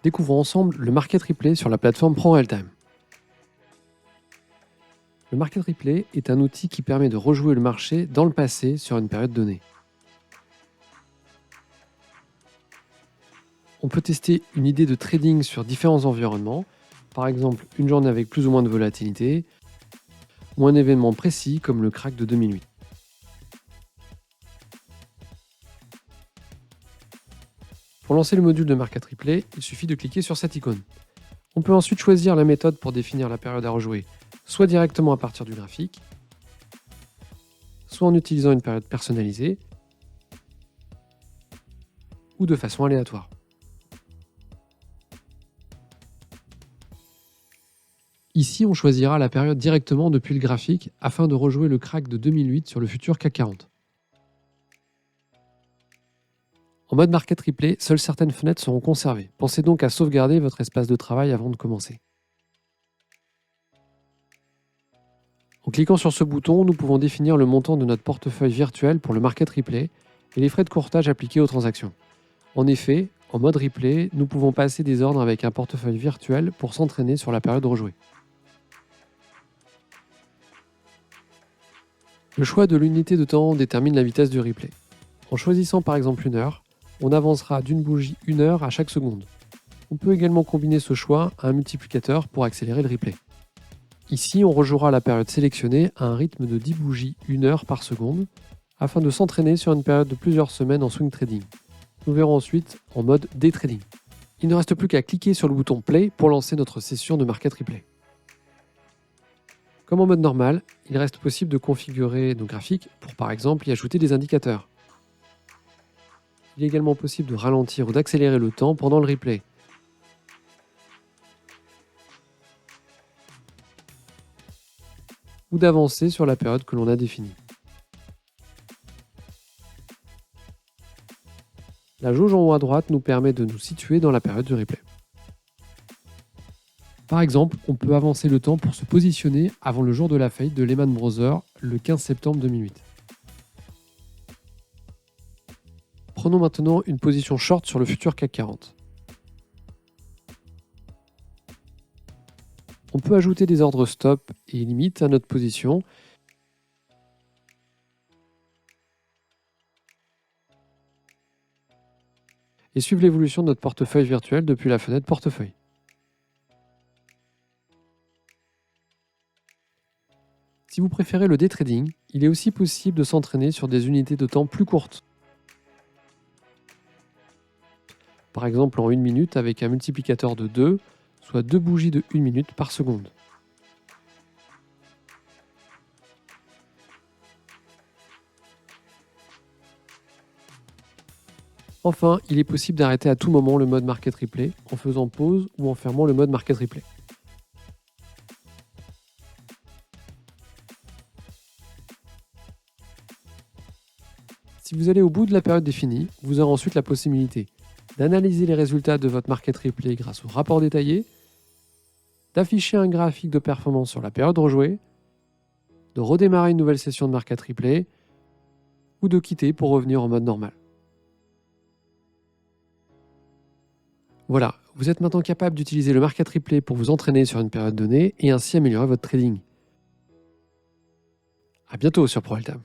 Découvrons ensemble le Market Replay sur la plateforme ProRealTime. Le Market Replay est un outil qui permet de rejouer le marché dans le passé sur une période donnée. On peut tester une idée de trading sur différents environnements, par exemple une journée avec plus ou moins de volatilité, ou un événement précis comme le crack de 2008. Pour lancer le module de Market Replay, il suffit de cliquer sur cette icône. On peut ensuite choisir la méthode pour définir la période à rejouer, soit directement à partir du graphique, soit en utilisant une période personnalisée, ou de façon aléatoire. Ici, on choisira la période directement depuis le graphique afin de rejouer le crack de 2008 sur le futur CAC 40. En mode Market Replay, seules certaines fenêtres seront conservées. Pensez donc à sauvegarder votre espace de travail avant de commencer. En cliquant sur ce bouton, nous pouvons définir le montant de notre portefeuille virtuel pour le Market Replay et les frais de courtage appliqués aux transactions. En effet, en mode Replay, nous pouvons passer des ordres avec un portefeuille virtuel pour s'entraîner sur la période rejouée. Le choix de l'unité de temps détermine la vitesse du replay. En choisissant par exemple 1 heure, on avancera d'une bougie 1 heure à chaque seconde. On peut également combiner ce choix à un multiplicateur pour accélérer le replay. Ici, on rejouera la période sélectionnée à un rythme de 10 bougies 1 heure par seconde afin de s'entraîner sur une période de plusieurs semaines en swing trading. Nous verrons ensuite en mode day trading. Il ne reste plus qu'à cliquer sur le bouton Play pour lancer notre session de Market Replay. Comme en mode normal, il reste possible de configurer nos graphiques pour par exemple y ajouter des indicateurs. Il est également possible de ralentir ou d'accélérer le temps pendant le replay. Ou d'avancer sur la période que l'on a définie. La jauge en haut à droite nous permet de nous situer dans la période du replay. Par exemple, on peut avancer le temps pour se positionner avant le jour de la faillite de Lehman Brothers le 15 septembre 2008. Prenons maintenant une position short sur le futur CAC 40. On peut ajouter des ordres stop et limite à notre position. Et suivre l'évolution de notre portefeuille virtuel depuis la fenêtre portefeuille. Si vous préférez le day trading, il est aussi possible de s'entraîner sur des unités de temps plus courtes. Par exemple en 1 minute avec un multiplicateur de 2, soit 2 bougies de 1 minute par seconde. Enfin, il est possible d'arrêter à tout moment le mode Market Replay en faisant pause ou en fermant le mode Market Replay. Si vous allez au bout de la période définie, vous aurez ensuite la possibilité d'analyser les résultats de votre Market Replay grâce au rapport détaillé, d'afficher un graphique de performance sur la période rejouée, de redémarrer une nouvelle session de Market Replay ou de quitter pour revenir en mode normal. Voilà, vous êtes maintenant capable d'utiliser le Market Replay pour vous entraîner sur une période donnée et ainsi améliorer votre trading. À bientôt sur ProRealTime.